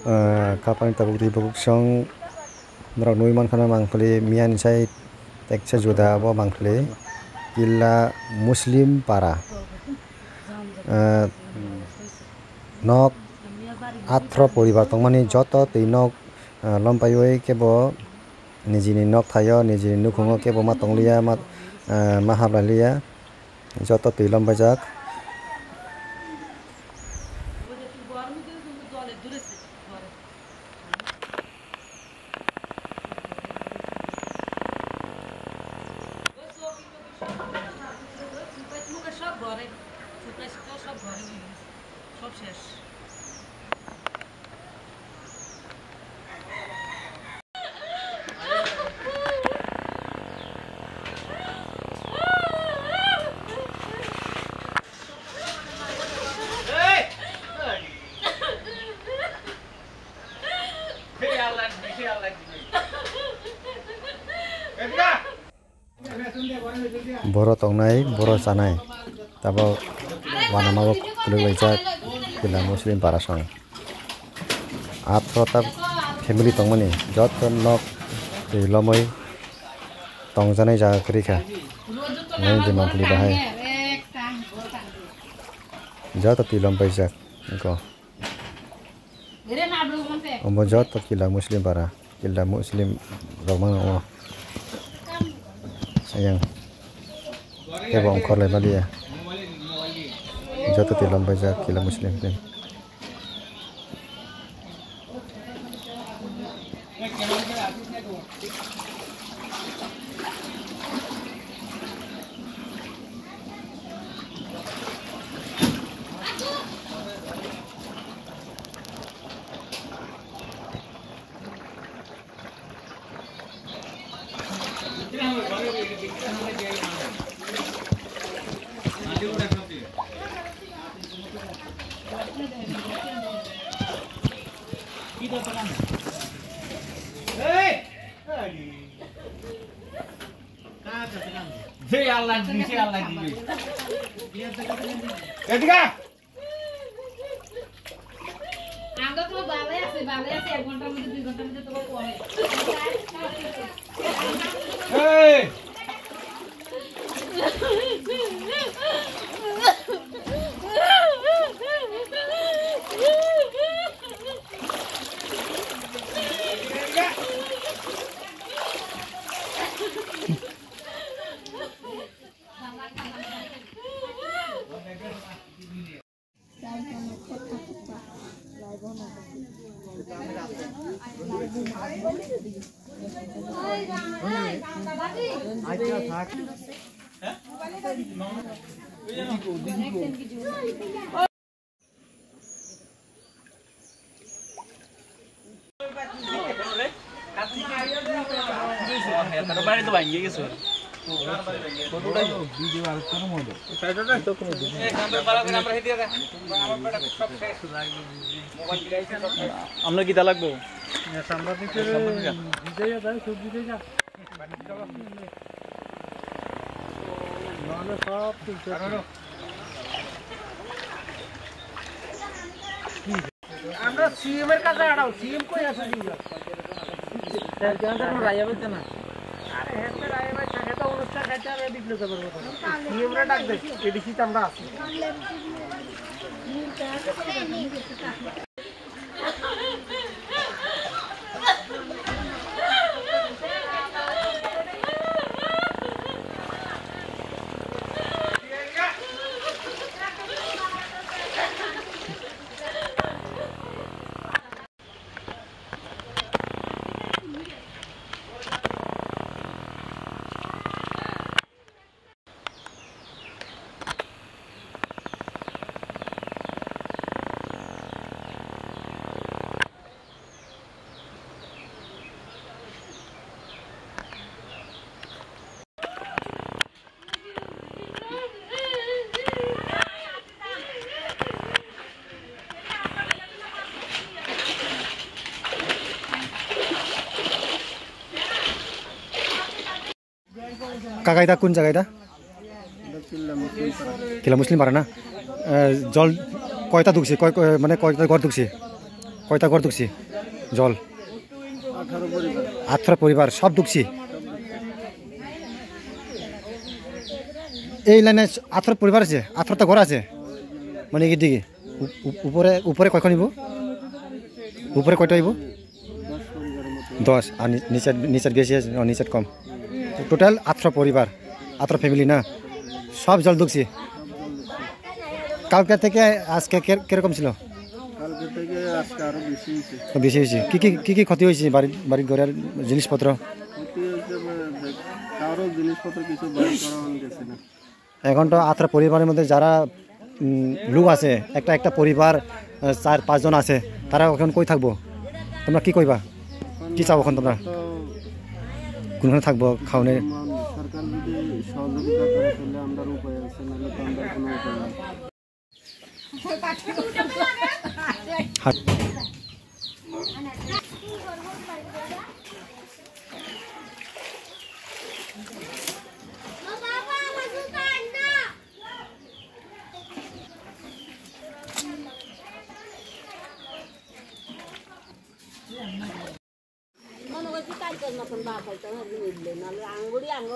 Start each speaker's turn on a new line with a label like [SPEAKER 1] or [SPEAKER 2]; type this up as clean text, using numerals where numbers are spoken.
[SPEAKER 1] Kapan tabuk di babuk song berak nui man kana mangkali mian sai teksa juda abo mangkali kila Muslim para nok atro poribar tongmani joto tui nok lompaioi kebo nijini nok thayo nijini nukhungo kebo ma tongliya ma hablaliya joto tui lompajak boro tongnai boro sanai tabo wanamabo kulubajak kila Muslim para song atro tab family tongmani joto nok tui lomoi tongjanai jaga krika nai di mangkali bahai joto tui lompajak ko ombo joto kila Muslim para kila Muslim romang o sayang kebo ongkor le balia joto tui lompajak kila Muslim pin
[SPEAKER 2] Angkat lo balai sih 1 घंटा में 2 घंटा में तो वो है
[SPEAKER 3] Terbaik itu banyak gitu. আমরা কি তা লাগবো
[SPEAKER 4] আমরা সিএম এর কাছে আড়াও সিএম কই আছে দিলা স্যার কেন তো রাইয়া বলতে না আরে হেতে রাইয়া ভাই থাকে তো অনুষ্ঠান খাইতে আর এদিকে যাব সিএম রে ডাক দে এডিসি তে আমরা আছি
[SPEAKER 1] Kakaida kun jagaida? Kila Muslim para na. Jol koita duksi, koi mane koita gor duksi. কয়টা ঘর ঢুকছি জল 18 পরিবার সব ঢুকছি এই লাইনে 18 পরিবার আছে 18টা ঘর আছে মানে কি দিকে উপরে উপরে কয়খন নিব উপরে কয়টা আইব 10 আর নিচের বেশি আছে নিচের কম টোটাল 18 পরিবার 18 ফ্যামিলি না সব জল ঢুকছি কালকে থেকে আজকে কিরকম ছিল
[SPEAKER 5] কালকে থেকে আজকে আরো বেশি হয়েছে
[SPEAKER 1] বেশি হয়েছে কি কি ক্ষতি হয়েছে বাড়ির ঘরের জিনিসপত্র
[SPEAKER 5] ক্ষতি হয়েছে কারো জিনিসপত্র কিছু বাইর করা গেছে না
[SPEAKER 1] এখন তো 18 পরিবারের মধ্যে যারা লোক আছে একটা পরিবার 4-5 জন আছে তারা এখন কই থাকবো তোমরা কি কইবা কি চাও এখন তোমরা
[SPEAKER 5] তো
[SPEAKER 1] কোনখানে থাকবো খাওয়ানোর
[SPEAKER 5] সরকার যদি সহযোগিতা করে তাহলে আমরা উপায় আছে নাহলে তো আমরা কোনো উপায় নাই
[SPEAKER 6] মনে করছি কালকের মতন বাপ হয়তো মিললে নাহলে আঙ্গুরি আঙ্গ